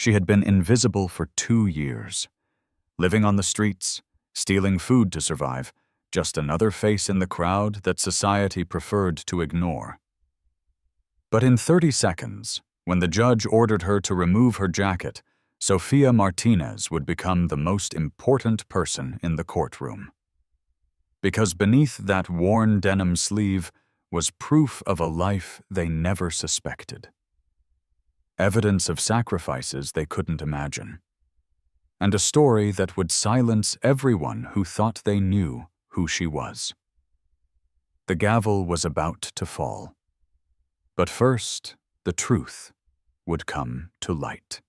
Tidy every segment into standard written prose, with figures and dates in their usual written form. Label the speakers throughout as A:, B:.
A: She had been invisible for 2 years, living on the streets, stealing food to survive, just another face in the crowd that society preferred to ignore. But in 30 seconds, when the judge ordered her to remove her jacket, Sophia Martinez would become the most important person in the courtroom. Because beneath that worn denim sleeve was proof of a life they never suspected. Evidence of sacrifices they couldn't imagine. And a story that would silence everyone who thought they knew who she was. The gavel was about to fall. But first, the truth would come to light.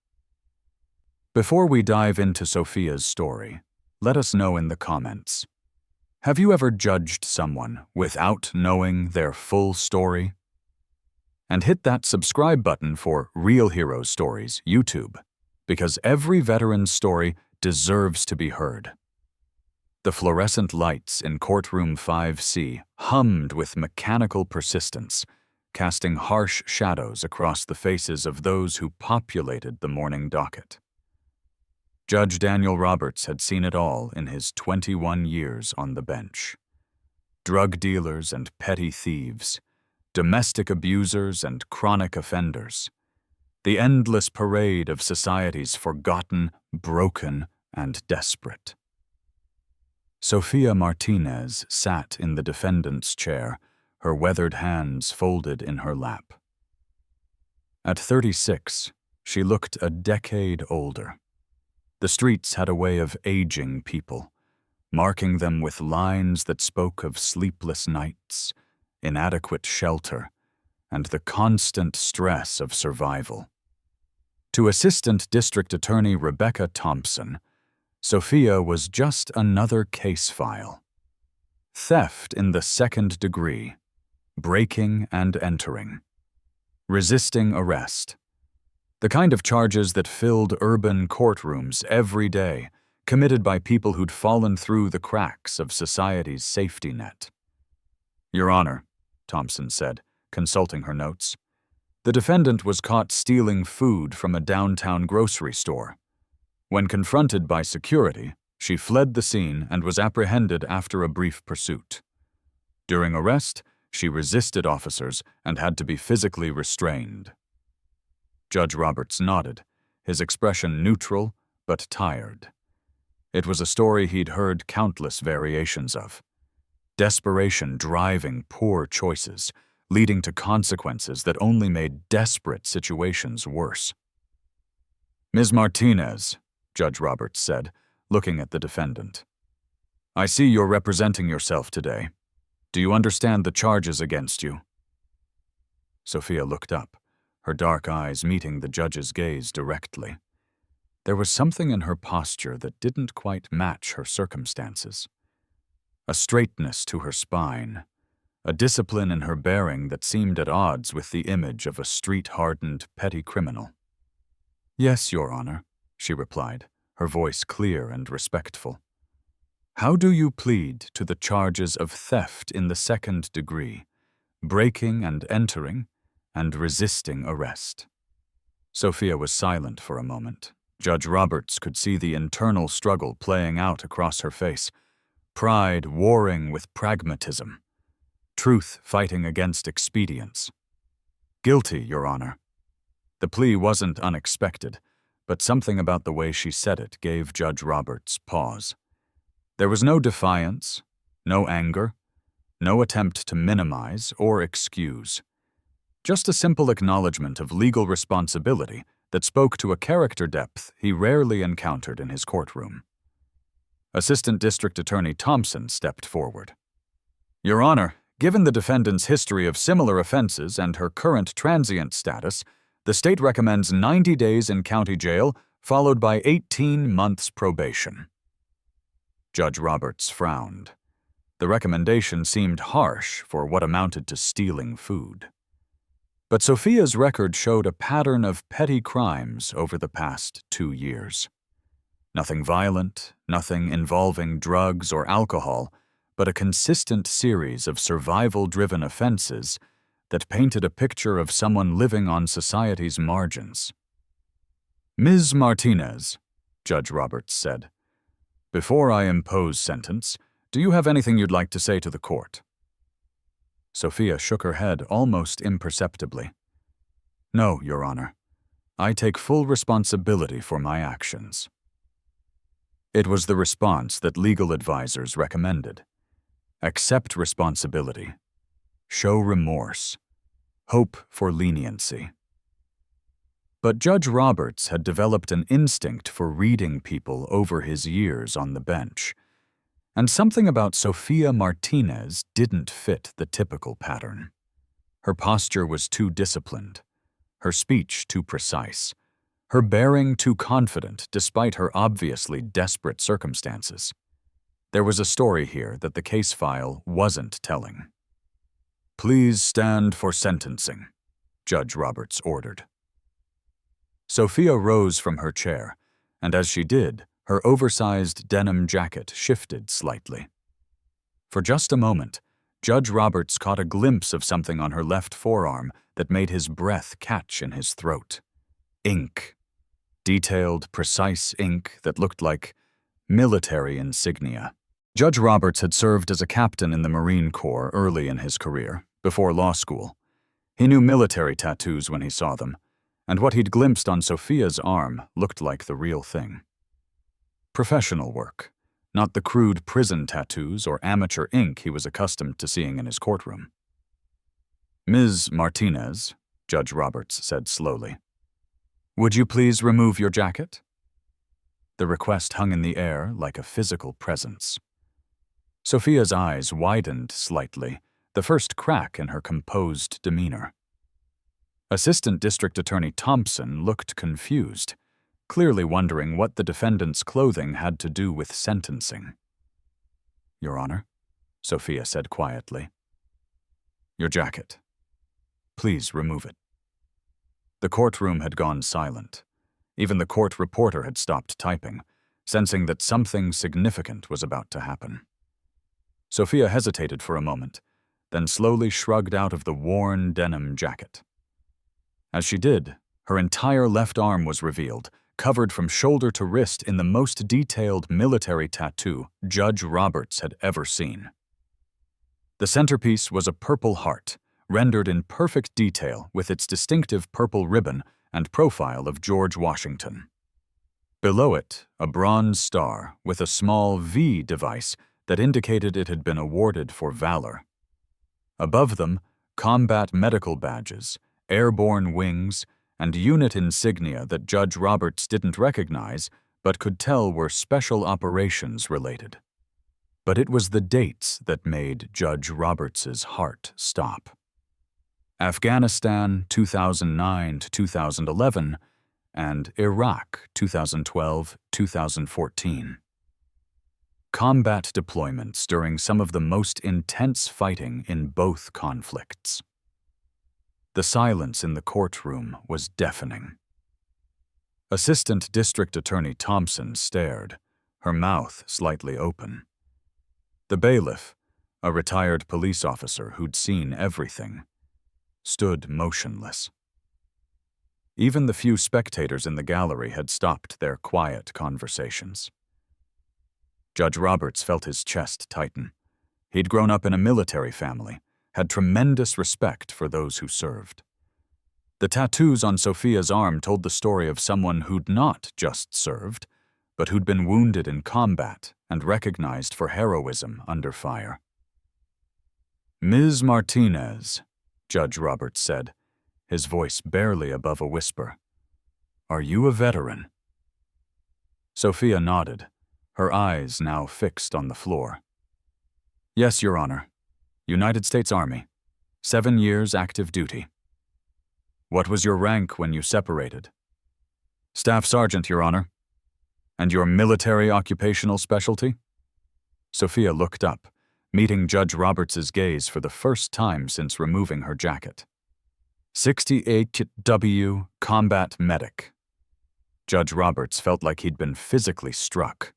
A: Before we dive into Sophia's story, let us know in the comments. Have you ever judged someone without knowing their full story? And hit that subscribe button for Real Heroes Stories YouTube, because every veteran's story deserves to be heard. The fluorescent lights in Courtroom 5C hummed with mechanical persistence, casting harsh shadows across the faces of those who populated the morning docket. Judge Daniel Roberts had seen it all in his 21 years on the bench. Drug dealers and petty thieves, domestic abusers and chronic offenders, the endless parade of society's forgotten, broken, and desperate. Sophia Martinez sat in the defendant's chair, her weathered hands folded in her lap. At 36, she looked a decade older. The streets had a way of aging people, marking them with lines that spoke of sleepless nights, inadequate shelter, and the constant stress of survival. To Assistant District Attorney Rebecca Thompson, Sophia was just another case file. Theft in the 2nd degree, breaking and entering, resisting arrest. The kind of charges that filled urban courtrooms every day, committed by people who'd fallen through the cracks of society's safety net. Your Honor, Thompson said, consulting her notes, the defendant was caught stealing food from a downtown grocery store. When confronted by security, she fled the scene and was apprehended after a brief pursuit. During arrest, she resisted officers and had to be physically restrained. Judge Roberts nodded, his expression neutral but tired. It was a story he'd heard countless variations of. Desperation driving poor choices, leading to consequences that only made desperate situations worse. Ms. Martinez, Judge Roberts said, looking at the defendant. I see you're representing yourself today. Do you understand the charges against you? Sophia looked up, her dark eyes meeting the judge's gaze directly. There was something in her posture that didn't quite match her circumstances. A straightness to her spine, a discipline in her bearing that seemed at odds with the image of a street-hardened petty criminal. Yes, Your Honor, she replied, her voice clear and respectful. How do you plead to the charges of theft in the 2nd degree, breaking and entering, and resisting arrest? Sophia was silent for a moment. Judge Roberts could see the internal struggle playing out across her face, pride warring with pragmatism, truth fighting against expedience. Guilty, Your Honor. The plea wasn't unexpected, but something about the way she said it gave Judge Roberts pause. There was no defiance, no anger, no attempt to minimize or excuse. Just a simple acknowledgement of legal responsibility that spoke to a character depth he rarely encountered in his courtroom. Assistant District Attorney Thompson stepped forward. Your Honor, given the defendant's history of similar offenses and her current transient status, the state recommends 90 days in county jail, followed by 18 months probation. Judge Roberts frowned. The recommendation seemed harsh for what amounted to stealing food. But Sophia's record showed a pattern of petty crimes over the past 2 years. Nothing violent, nothing involving drugs or alcohol, but a consistent series of survival-driven offenses that painted a picture of someone living on society's margins. Ms. Martinez, Judge Roberts said, before I impose sentence, do you have anything you'd like to say to the court? Sophia shook her head almost imperceptibly. No, Your Honor. I take full responsibility for my actions. It was the response that legal advisors recommended. Accept responsibility. Show remorse. Hope for leniency. But Judge Roberts had developed an instinct for reading people over his years on the bench, and something about Sophia Martinez didn't fit the typical pattern. Her posture was too disciplined, her speech too precise, her bearing too confident despite her obviously desperate circumstances. There was a story here that the case file wasn't telling. Please stand for sentencing, Judge Roberts ordered. Sophia rose from her chair, and as she did, her oversized denim jacket shifted slightly. For just a moment, Judge Roberts caught a glimpse of something on her left forearm that made his breath catch in his throat. Ink. Detailed, precise ink that looked like military insignia. Judge Roberts had served as a captain in the Marine Corps early in his career, before law school. He knew military tattoos when he saw them, and what he'd glimpsed on Sophia's arm looked like the real thing. Professional work, not the crude prison tattoos or amateur ink he was accustomed to seeing in his courtroom. Ms. Martinez, Judge Roberts said slowly, would you please remove your jacket? The request hung in the air like a physical presence. Sophia's eyes widened slightly, the first crack in her composed demeanor. Assistant District Attorney Thompson looked confused, clearly wondering what the defendant's clothing had to do with sentencing. Your Honor, Sophia said quietly. Your jacket. Please remove it. The courtroom had gone silent. Even the court reporter had stopped typing, sensing that something significant was about to happen. Sophia hesitated for a moment, then slowly shrugged out of the worn denim jacket. As she did, her entire left arm was revealed, covered from shoulder to wrist in the most detailed military tattoo Judge Roberts had ever seen. The centerpiece was a purple heart, rendered in perfect detail with its distinctive purple ribbon and profile of George Washington. Below it, a bronze star with a small V device that indicated it had been awarded for valor. Above them, combat medical badges, airborne wings, and unit insignia that Judge Roberts didn't recognize but could tell were special operations related. But it was the dates that made Judge Roberts's heart stop. Afghanistan 2009 to 2011 and Iraq 2012-2014. Combat deployments during some of the most intense fighting in both conflicts. The silence in the courtroom was deafening. Assistant District Attorney Thompson stared, her mouth slightly open. The bailiff, a retired police officer who'd seen everything, stood motionless. Even the few spectators in the gallery had stopped their quiet conversations. Judge Roberts felt his chest tighten. He'd grown up in a military family, had tremendous respect for those who served. The tattoos on Sophia's arm told the story of someone who'd not just served, but who'd been wounded in combat and recognized for heroism under fire. Ms. Martinez, Judge Roberts said, his voice barely above a whisper. Are you a veteran? Sophia nodded, her eyes now fixed on the floor. Yes, Your Honor. United States Army. 7 years active duty. What was your rank when you separated? Staff Sergeant, Your Honor. And your military occupational specialty? Sophia looked up, meeting Judge Roberts's gaze for the first time since removing her jacket. 68W Combat Medic. Judge Roberts felt like he'd been physically struck.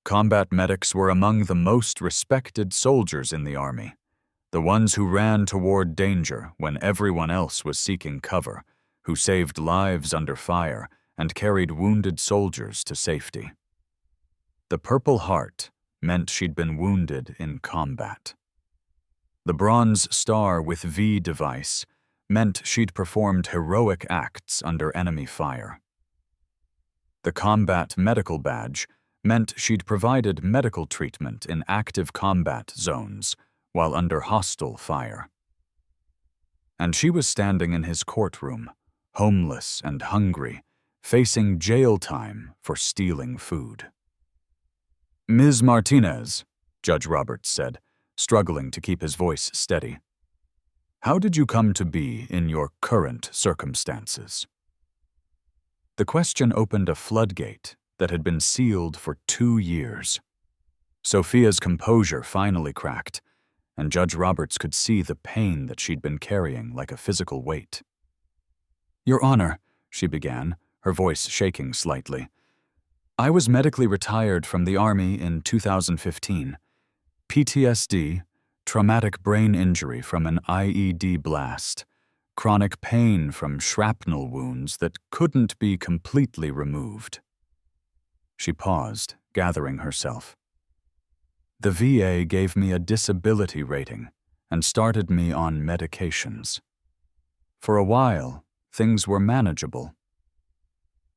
A: Combat medics were among the most respected soldiers in the Army, the ones who ran toward danger when everyone else was seeking cover, who saved lives under fire and carried wounded soldiers to safety. The Purple Heart meant she'd been wounded in combat. The Bronze Star with V device meant she'd performed heroic acts under enemy fire. The Combat Medical Badge meant she'd provided medical treatment in active combat zones while under hostile fire. And she was standing in his courtroom, homeless and hungry, facing jail time for stealing food. "Ms. Martinez," Judge Roberts said, struggling to keep his voice steady, "how did you come to be in your current circumstances?" The question opened a floodgate that had been sealed for 2 years. Sophia's composure finally cracked, and Judge Roberts could see the pain that she'd been carrying like a physical weight. "Your Honor," she began, her voice shaking slightly, "I was medically retired from the Army in 2015. PTSD, traumatic brain injury from an IED blast, chronic pain from shrapnel wounds that couldn't be completely removed." She paused, gathering herself. "The VA gave me a disability rating and started me on medications. For a while, things were manageable.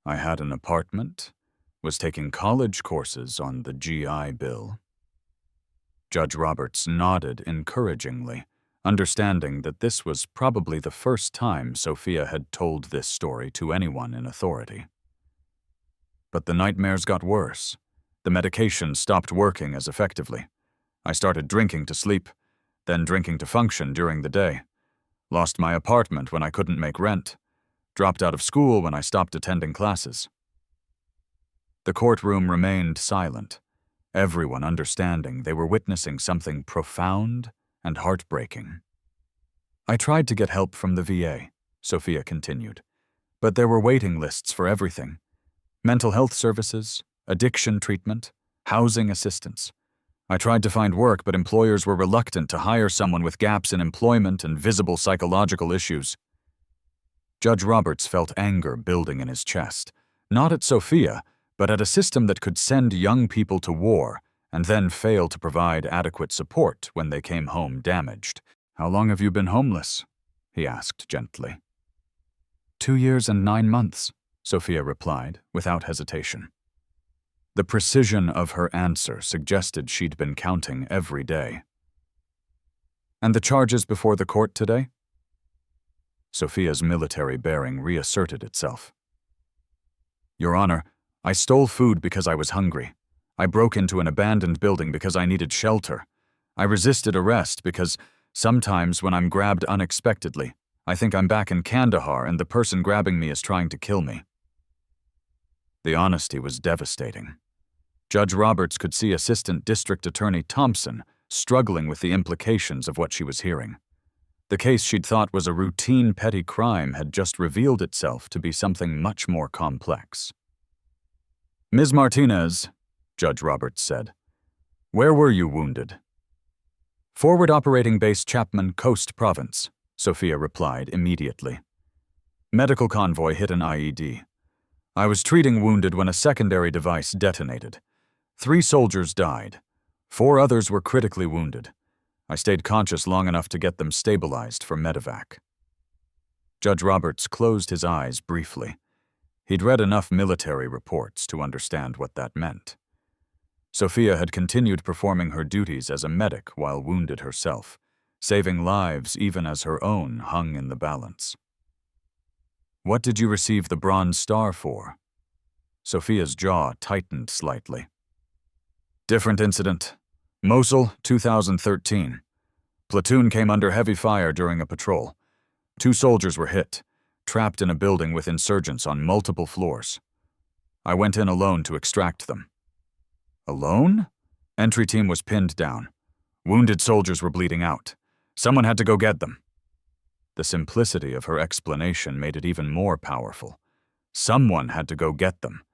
A: I had an apartment, was taking college courses on the GI Bill." Judge Roberts nodded encouragingly, understanding that this was probably the first time Sophia had told this story to anyone in authority. "But the nightmares got worse. The medication stopped working as effectively. I started drinking to sleep, then drinking to function during the day. Lost my apartment when I couldn't make rent. Dropped out of school when I stopped attending classes." The courtroom remained silent, everyone understanding they were witnessing something profound and heartbreaking. "I tried to get help from the VA," Sophia continued, "but there were waiting lists for everything. Mental health services, addiction treatment, housing assistance. I tried to find work, but employers were reluctant to hire someone with gaps in employment and visible psychological issues." Judge Roberts felt anger building in his chest, not at Sophia, but at a system that could send young people to war and then fail to provide adequate support when they came home damaged. "How long have you been homeless?" he asked gently. 2 years and 9 months, Sophia replied without hesitation. The precision of her answer suggested she'd been counting every day. "And the charges before the court today?" Sophia's military bearing reasserted itself. "Your Honor, I stole food because I was hungry. I broke into an abandoned building because I needed shelter. I resisted arrest because sometimes when I'm grabbed unexpectedly, I think I'm back in Kandahar and the person grabbing me is trying to kill me." The honesty was devastating. Judge Roberts could see Assistant District Attorney Thompson struggling with the implications of what she was hearing. The case she'd thought was a routine petty crime had just revealed itself to be something much more complex. "Ms. Martinez," Judge Roberts said, "where were you wounded?" "Forward Operating Base Chapman Coast Province," Sophia replied immediately. "Medical convoy hit an IED. I was treating wounded when a secondary device detonated. 3 soldiers died. 4 others were critically wounded. I stayed conscious long enough to get them stabilized for medevac." Judge Roberts closed his eyes briefly. He'd read enough military reports to understand what that meant. Sophia had continued performing her duties as a medic while wounded herself, saving lives even as her own hung in the balance. "What did you receive the Bronze Star for?" Sophia's jaw tightened slightly. "Different incident. Mosul, 2013. Platoon came under heavy fire during a patrol. 2 soldiers were hit, trapped in a building with insurgents on multiple floors. I went in alone to extract them." "Alone?" "Entry team was pinned down. Wounded soldiers were bleeding out. Someone had to go get them." The simplicity of her explanation made it even more powerful. Someone had to go get them,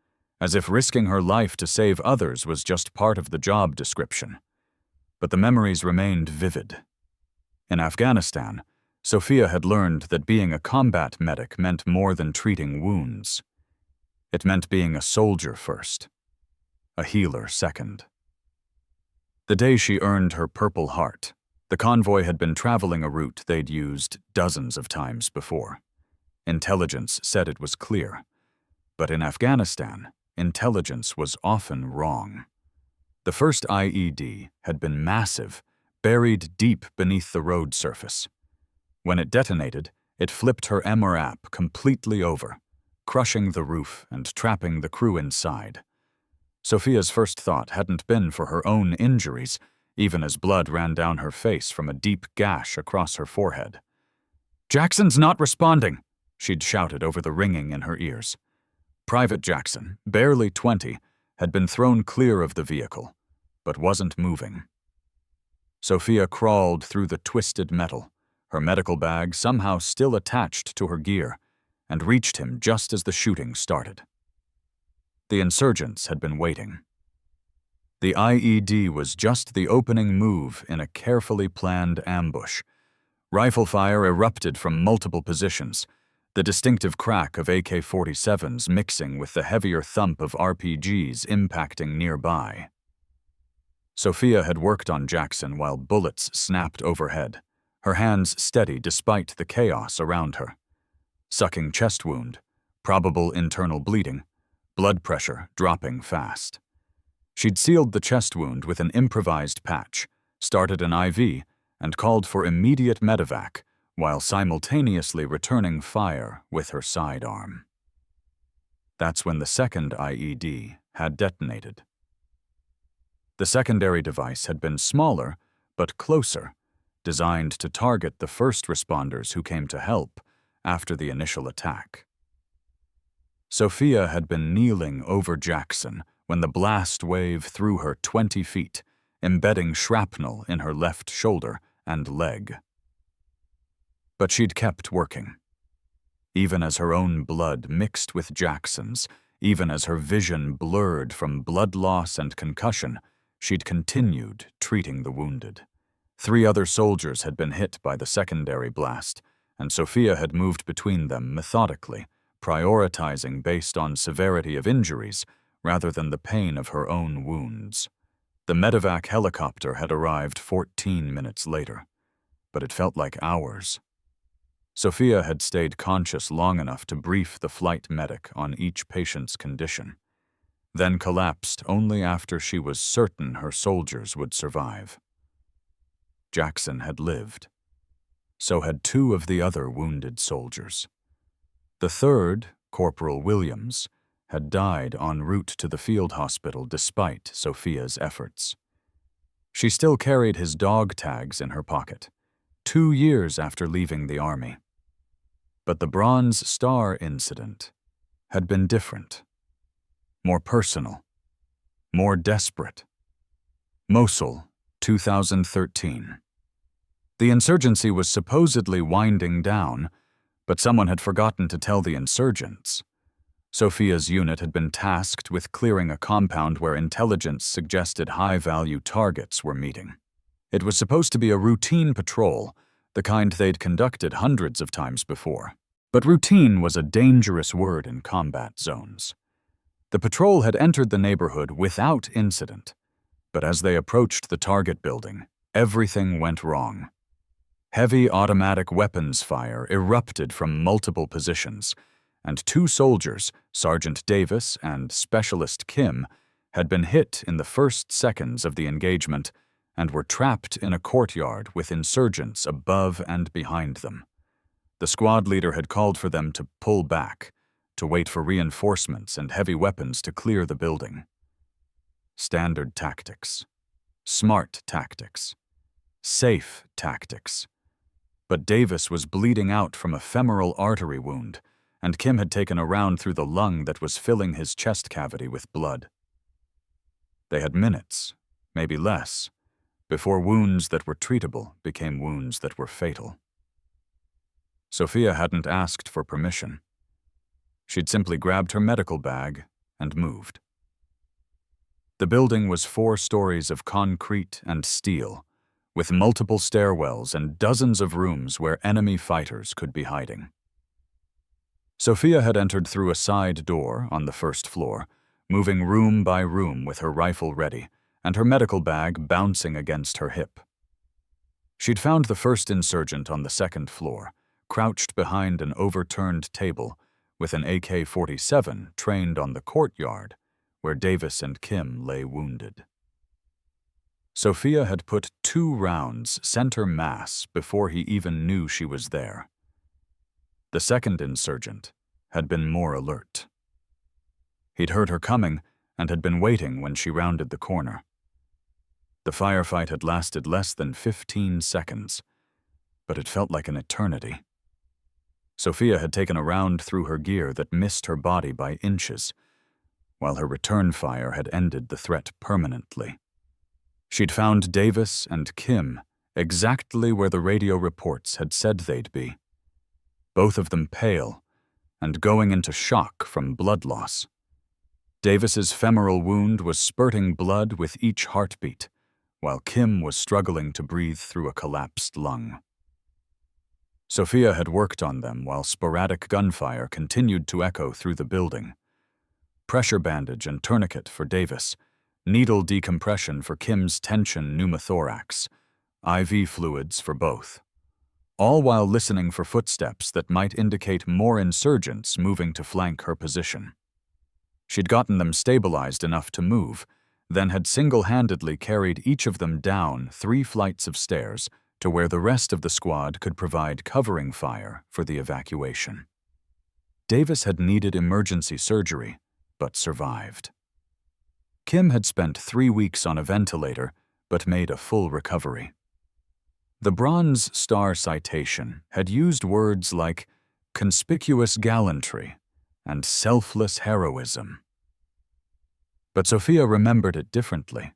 A: as if risking her life to save others was just part of the job description. But the memories remained vivid. In Afghanistan, Sophia had learned that being a combat medic meant more than treating wounds. It meant being a soldier first, a healer second. The day she earned her Purple Heart, the convoy had been traveling a route they'd used dozens of times before. Intelligence said it was clear. But in Afghanistan, intelligence was often wrong. The first IED had been massive, buried deep beneath the road surface. When it detonated, it flipped her MRAP completely over, crushing the roof and trapping the crew inside. Sophia's first thought hadn't been for her own injuries, even as blood ran down her face from a deep gash across her forehead. "Jackson's not responding," she'd shouted over the ringing in her ears. Private Jackson, barely 20, had been thrown clear of the vehicle, but wasn't moving. Sophia crawled through the twisted metal, her medical bag somehow still attached to her gear, and reached him just as the shooting started. The insurgents had been waiting. The IED was just the opening move in a carefully planned ambush. Rifle fire erupted from multiple positions, the distinctive crack of AK-47s mixing with the heavier thump of RPGs impacting nearby. Sophia had worked on Jackson while bullets snapped overhead, her hands steady despite the chaos around her. Sucking chest wound, probable internal bleeding, blood pressure dropping fast. She'd sealed the chest wound with an improvised patch, started an IV, and called for immediate medevac while simultaneously returning fire with her sidearm. That's when the second IED had detonated. The secondary device had been smaller, but closer, designed to target the first responders who came to help after the initial attack. Sophia had been kneeling over Jackson when the blast wave threw her 20 feet, embedding shrapnel in her left shoulder and leg. But she'd kept working. Even as her own blood mixed with Jackson's, even as her vision blurred from blood loss and concussion, she'd continued treating the wounded. 3 other soldiers had been hit by the secondary blast, and Sophia had moved between them methodically, prioritizing based on severity of injuries rather than the pain of her own wounds. The medevac helicopter had arrived 14 minutes later, but it felt like hours. Sophia had stayed conscious long enough to brief the flight medic on each patient's condition, then collapsed only after she was certain her soldiers would survive. Jackson had lived. So had 2 of the other wounded soldiers. The third, Corporal Williams, had died en route to the field hospital despite Sophia's efforts. She still carried his dog tags in her pocket, 2 years after leaving the army. But the Bronze Star incident had been different, more personal, more desperate. Mosul, 2013. The insurgency was supposedly winding down, but someone had forgotten to tell the insurgents. Sophia's unit had been tasked with clearing a compound where intelligence suggested high-value targets were meeting. It was supposed to be a routine patrol, the kind they'd conducted hundreds of times before. But routine was a dangerous word in combat zones. The patrol had entered the neighborhood without incident, but as they approached the target building, everything went wrong. Heavy automatic weapons fire erupted from multiple positions, and 2 soldiers, Sergeant Davis and Specialist Kim, had been hit in the first seconds of the engagement and were trapped in a courtyard with insurgents above and behind them. The squad leader had called for them to pull back, to wait for reinforcements and heavy weapons to clear the building. Standard tactics. Smart tactics. Safe tactics. But Davis was bleeding out from a femoral artery wound, and Kim had taken a round through the lung that was filling his chest cavity with blood. They had minutes, maybe less, before wounds that were treatable became wounds that were fatal. Sophia hadn't asked for permission. She'd simply grabbed her medical bag and moved. The building was 4 stories of concrete and steel, with multiple stairwells and dozens of rooms where enemy fighters could be hiding. Sophia had entered through a side door on the first floor, moving room by room with her rifle ready and her medical bag bouncing against her hip. She'd found the first insurgent on the second floor, crouched behind an overturned table with an AK-47 trained on the courtyard where Davis and Kim lay wounded. Sophia had put 2 rounds center mass before he even knew she was there. The second insurgent had been more alert. He'd heard her coming and had been waiting when she rounded the corner. The firefight had lasted less than 15 seconds, but it felt like an eternity. Sophia had taken a round through her gear that missed her body by inches, while her return fire had ended the threat permanently. She'd found Davis and Kim exactly where the radio reports had said they'd be, both of them pale and going into shock from blood loss. Davis's femoral wound was spurting blood with each heartbeat, while Kim was struggling to breathe through a collapsed lung. Sophia had worked on them while sporadic gunfire continued to echo through the building. Pressure bandage and tourniquet for Davis, needle decompression for Kim's tension pneumothorax, IV fluids for both, all while listening for footsteps that might indicate more insurgents moving to flank her position. She'd gotten them stabilized enough to move, then had single-handedly carried each of them down 3 flights of stairs to where the rest of the squad could provide covering fire for the evacuation. Davis had needed emergency surgery, but survived. Kim had spent 3 weeks on a ventilator, but made a full recovery. The Bronze Star citation had used words like conspicuous gallantry and selfless heroism. But Sophia remembered it differently.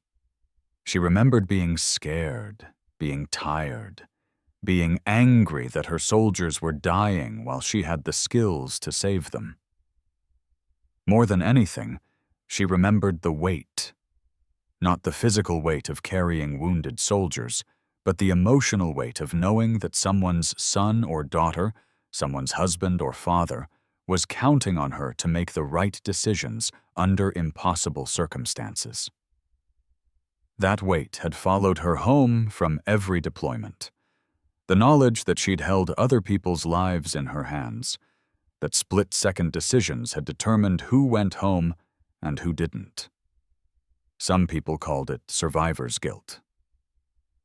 A: She remembered being scared, being tired, being angry that her soldiers were dying while she had the skills to save them. More than anything, she remembered the weight. Not the physical weight of carrying wounded soldiers, but the emotional weight of knowing that someone's son or daughter, someone's husband or father, was counting on her to make the right decisions under impossible circumstances. That weight had followed her home from every deployment. The knowledge that she'd held other people's lives in her hands, that split-second decisions had determined who went home and who didn't. Some people called it survivor's guilt.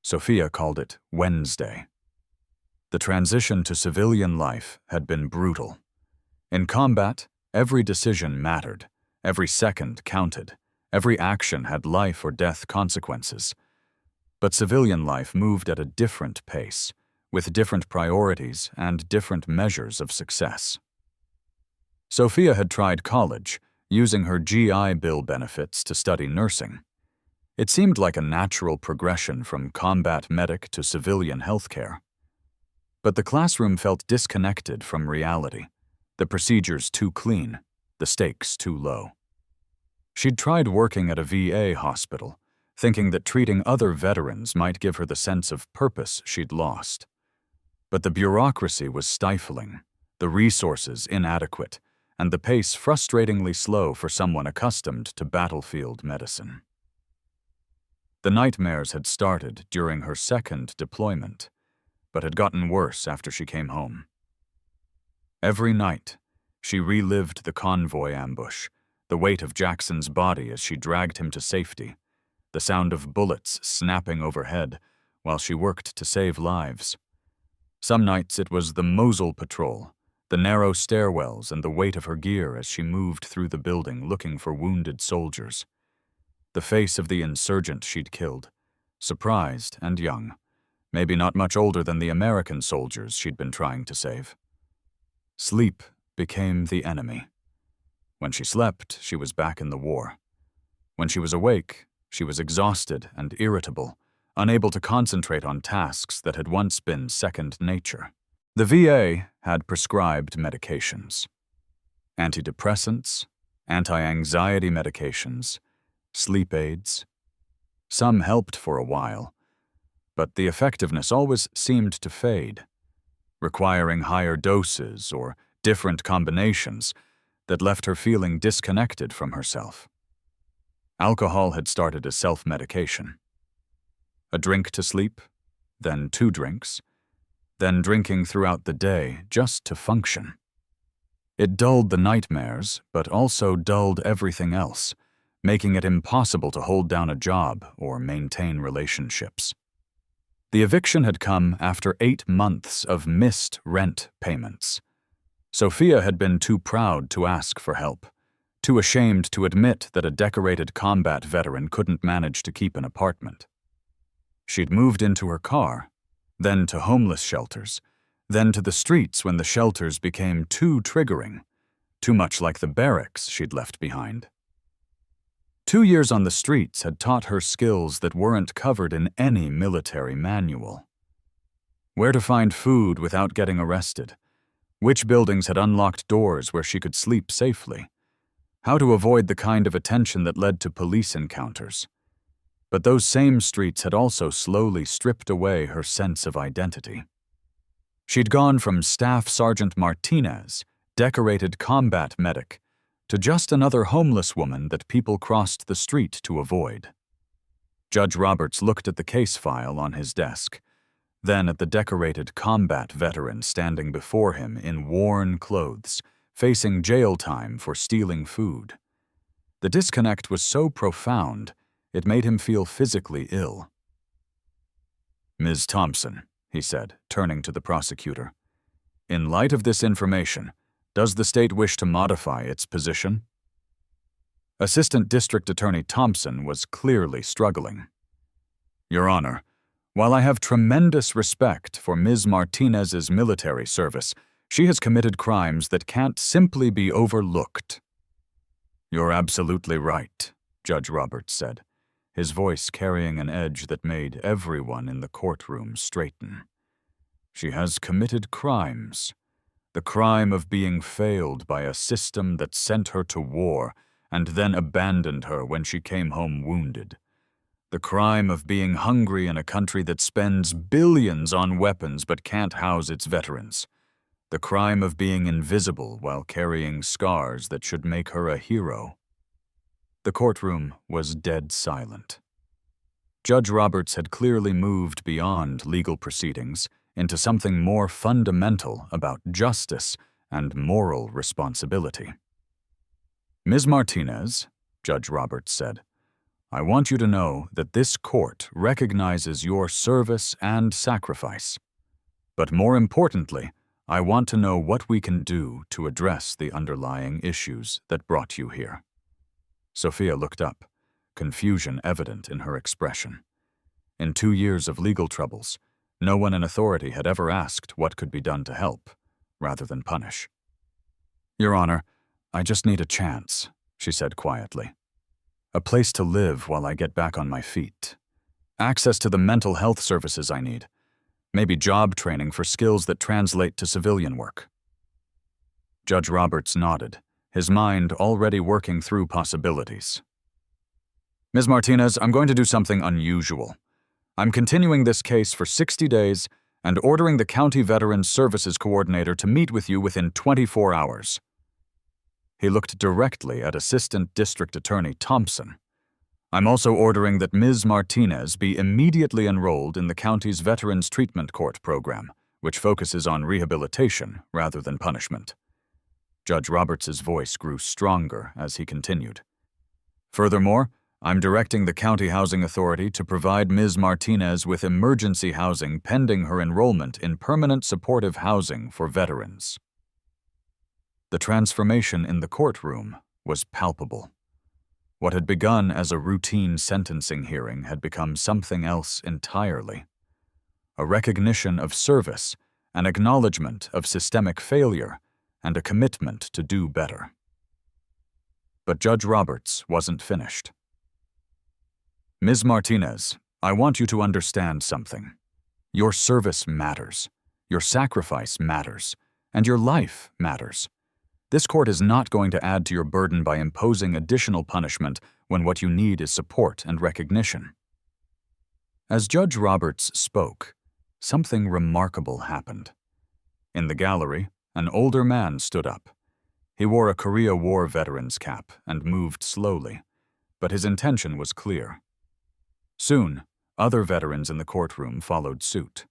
A: Sophia called it Wednesday. The transition to civilian life had been brutal. In combat, every decision mattered, every second counted, every action had life or death consequences. But civilian life moved at a different pace, with different priorities and different measures of success. Sophia had tried college, using her GI Bill benefits to study nursing. It seemed like a natural progression from combat medic to civilian healthcare. But the classroom felt disconnected from reality, the procedures too clean, the stakes too low. She'd tried working at a VA hospital, thinking that treating other veterans might give her the sense of purpose she'd lost. But the bureaucracy was stifling, the resources inadequate, and the pace frustratingly slow for someone accustomed to battlefield medicine. The nightmares had started during her second deployment, but had gotten worse after she came home. Every night, she relived the convoy ambush, the weight of Jackson's body as she dragged him to safety, the sound of bullets snapping overhead while she worked to save lives. Some nights it was the Mosul patrol, the narrow stairwells and the weight of her gear as she moved through the building looking for wounded soldiers. The face of the insurgent she'd killed, surprised and young, maybe not much older than the American soldiers she'd been trying to save. Sleep became the enemy. When she slept, she was back in the war. When she was awake, she was exhausted and irritable, unable to concentrate on tasks that had once been second nature. The VA had prescribed medications. Antidepressants, anti-anxiety medications, sleep aids. Some helped for a while, but the effectiveness always seemed to fade, requiring higher doses or different combinations, that left her feeling disconnected from herself. Alcohol had started as self-medication. A drink to sleep, then 2 drinks, then drinking throughout the day just to function. It dulled the nightmares, but also dulled everything else, making it impossible to hold down a job or maintain relationships. The eviction had come after 8 months of missed rent payments. Sophia had been too proud to ask for help, too ashamed to admit that a decorated combat veteran couldn't manage to keep an apartment. She'd moved into her car, then to homeless shelters, then to the streets when the shelters became too triggering, too much like the barracks she'd left behind. 2 years on the streets had taught her skills that weren't covered in any military manual. Where to find food without getting arrested, which buildings had unlocked doors where she could sleep safely, how to avoid the kind of attention that led to police encounters. But those same streets had also slowly stripped away her sense of identity. She'd gone from Staff Sergeant Martinez, decorated combat medic, to just another homeless woman that people crossed the street to avoid. Judge Roberts looked at the case file on his desk, then at the decorated combat veteran standing before him in worn clothes, facing jail time for stealing food. The disconnect was so profound, it made him feel physically ill. "Ms. Thompson," he said, turning to the prosecutor, "in light of this information, does the state wish to modify its position?" Assistant District Attorney Thompson was clearly struggling. "Your Honor, while I have tremendous respect for Ms. Martinez's military service, she has committed crimes that can't simply be overlooked." "You're absolutely right," Judge Roberts said, his voice carrying an edge that made everyone in the courtroom straighten. "She has committed crimes. The crime of being failed by a system that sent her to war and then abandoned her when she came home wounded. The crime of being hungry in a country that spends billions on weapons but can't house its veterans. The crime of being invisible while carrying scars that should make her a hero." The courtroom was dead silent. Judge Roberts had clearly moved beyond legal proceedings into something more fundamental about justice and moral responsibility. "Ms. Martinez," Judge Roberts said, "I want you to know that this court recognizes your service and sacrifice. But more importantly, I want to know what we can do to address the underlying issues that brought you here." Sophia looked up, confusion evident in her expression. In 2 years of legal troubles, no one in authority had ever asked what could be done to help, rather than punish. "Your Honor, I just need a chance," she said quietly. "A place to live while I get back on my feet. Access to the mental health services I need. Maybe job training for skills that translate to civilian work." Judge Roberts nodded, his mind already working through possibilities. "Ms. Martinez, I'm going to do something unusual. I'm continuing this case for 60 days and ordering the County Veterans Services Coordinator to meet with you within 24 hours. He looked directly at Assistant District Attorney Thompson. "I'm also ordering that Ms. Martinez be immediately enrolled in the county's Veterans Treatment Court program, which focuses on rehabilitation rather than punishment." Judge Roberts's voice grew stronger as he continued. "Furthermore, I'm directing the County Housing Authority to provide Ms. Martinez with emergency housing pending her enrollment in permanent supportive housing for veterans." The transformation in the courtroom was palpable. What had begun as a routine sentencing hearing had become something else entirely. A recognition of service, an acknowledgement of systemic failure, and a commitment to do better. But Judge Roberts wasn't finished. "Ms. Martinez, I want you to understand something. Your service matters, your sacrifice matters, and your life matters. This court is not going to add to your burden by imposing additional punishment when what you need is support and recognition." As Judge Roberts spoke, something remarkable happened. In the gallery, An older man stood up. He wore a Korea War veteran's cap and moved slowly, but his intention was clear. Soon, other veterans in the courtroom followed suit.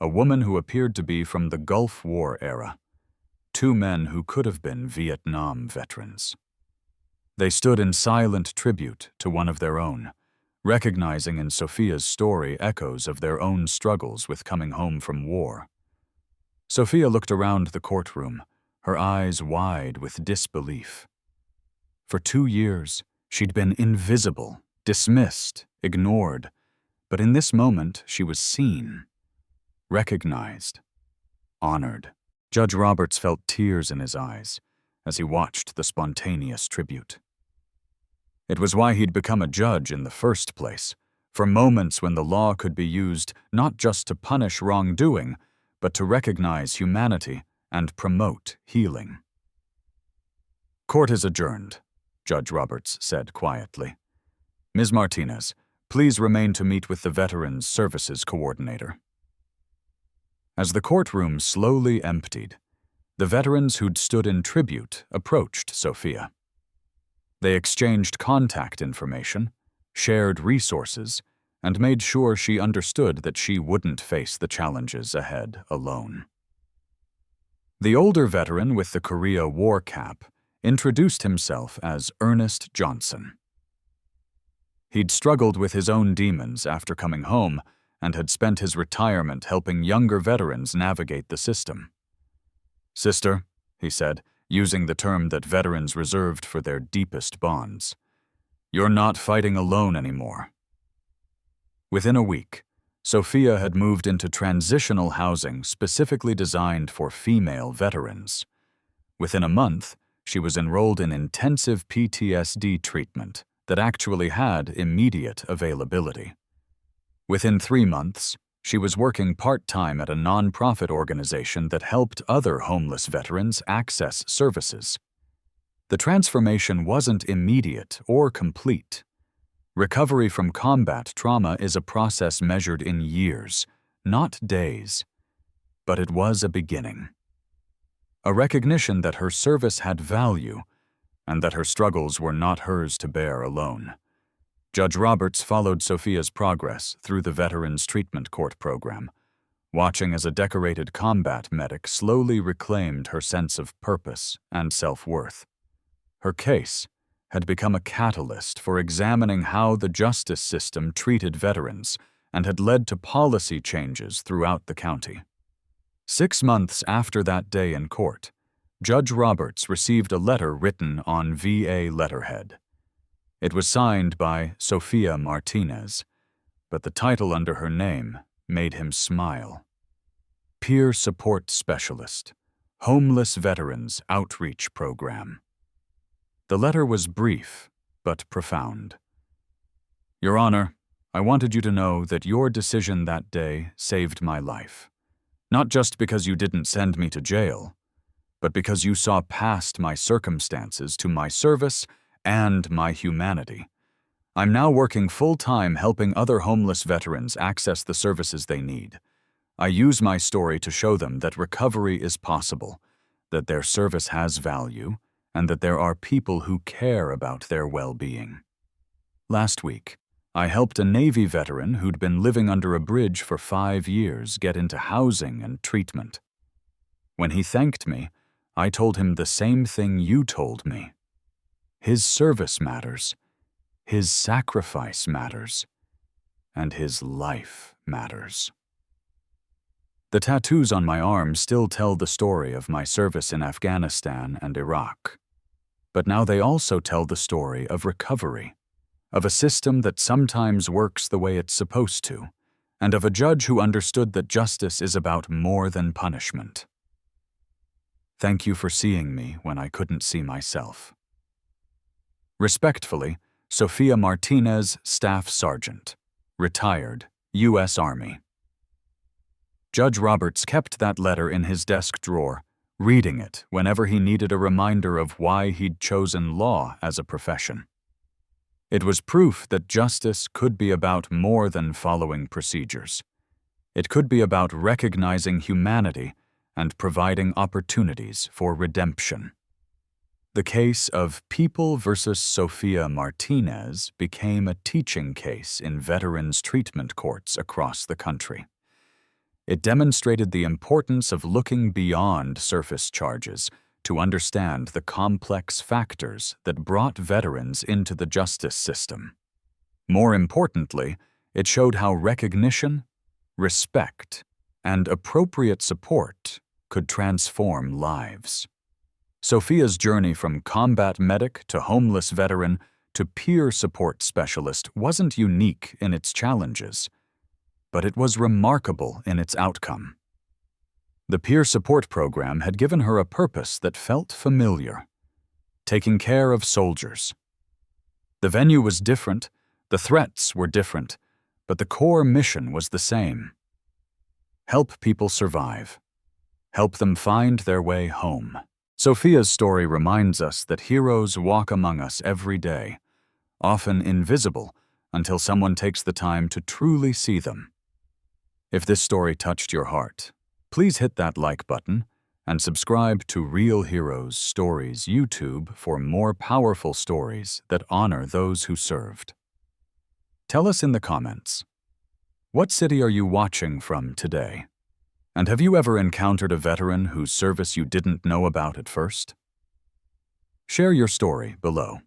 A: A woman who appeared to be from the Gulf War era. 2 men who could have been Vietnam veterans. They stood in silent tribute to one of their own, recognizing in Sophia's story echoes of their own struggles with coming home from war. Sophia looked around the courtroom, her eyes wide with disbelief. For 2 years, she'd been invisible, dismissed, ignored, but in this moment she was seen, recognized, honored. Judge Roberts felt tears in his eyes as he watched the spontaneous tribute. It was why he'd become a judge in the first place, for moments when the law could be used not just to punish wrongdoing, but to recognize humanity and promote healing. "Court is adjourned," Judge Roberts said quietly. "Ms. Martinez, please remain to meet with the Veterans Services Coordinator." As the courtroom slowly emptied, the veterans who'd stood in tribute approached Sophia. They exchanged contact information, shared resources, and made sure she understood that she wouldn't face the challenges ahead alone. The older veteran with the Korea War cap introduced himself as Ernest Johnson. He'd struggled with his own demons after coming home and had spent his retirement helping younger veterans navigate the system. "Sister," he said, using the term that veterans reserved for their deepest bonds, "you're not fighting alone anymore." Within a week, Sophia had moved into transitional housing specifically designed for female veterans. Within a month, she was enrolled in intensive PTSD treatment that actually had immediate availability. Within 3 months, she was working part-time at a nonprofit organization that helped other homeless veterans access services. The transformation wasn't immediate or complete. Recovery from combat trauma is a process measured in years, not days. But it was a beginning. A recognition that her service had value and that her struggles were not hers to bear alone. Judge Roberts followed Sophia's progress through the Veterans Treatment Court program, watching as a decorated combat medic slowly reclaimed her sense of purpose and self-worth. Her case had become a catalyst for examining how the justice system treated veterans and had led to policy changes throughout the county. 6 months after that day in court, Judge Roberts received a letter written on VA letterhead. It was signed by Sophia Martinez, but the title under her name made him smile. Peer Support Specialist, Homeless Veterans Outreach Program. The letter was brief, but profound. "Your Honor, I wanted you to know that your decision that day saved my life. Not just because you didn't send me to jail, but because you saw past my circumstances to my service and my humanity. I'm now working full-time helping other homeless veterans access the services they need. I use my story to show them that recovery is possible, that their service has value, and that there are people who care about their well-being." Last week, I helped a Navy veteran who'd been living under a bridge for 5 years get into housing and treatment. When he thanked me, I told him the same thing you told me. His service matters, his sacrifice matters, and his life matters. The tattoos on my arm still tell the story of my service in Afghanistan and Iraq. But now they also tell the story of recovery, of a system that sometimes works the way it's supposed to, and of a judge who understood that justice is about more than punishment. Thank you for seeing me when I couldn't see myself. Respectfully, Sophia Martinez, Staff Sergeant, retired, U.S. Army. Judge Roberts kept that letter in his desk drawer, reading it whenever he needed a reminder of why he'd chosen law as a profession. It was proof that justice could be about more than following procedures. It could be about recognizing humanity and providing opportunities for redemption. The case of People versus Sophia Martinez became a teaching case in veterans' treatment courts across the country. It demonstrated the importance of looking beyond surface charges to understand the complex factors that brought veterans into the justice system. More importantly, it showed how recognition, respect, and appropriate support could transform lives. Sophia's journey from combat medic to homeless veteran to peer support specialist wasn't unique in its challenges, but it was remarkable in its outcome. The peer support program had given her a purpose that felt familiar: taking care of soldiers. The venue was different, the threats were different, but the core mission was the same: help people survive, help them find their way home. Sophia's story reminds us that heroes walk among us every day, often invisible until someone takes the time to truly see them. If this story touched your heart, please hit that like button and subscribe to Real Heroes Stories YouTube for more powerful stories that honor those who served. Tell us in the comments, what city are you watching from today? And have you ever encountered a veteran whose service you didn't know about at first? Share your story below.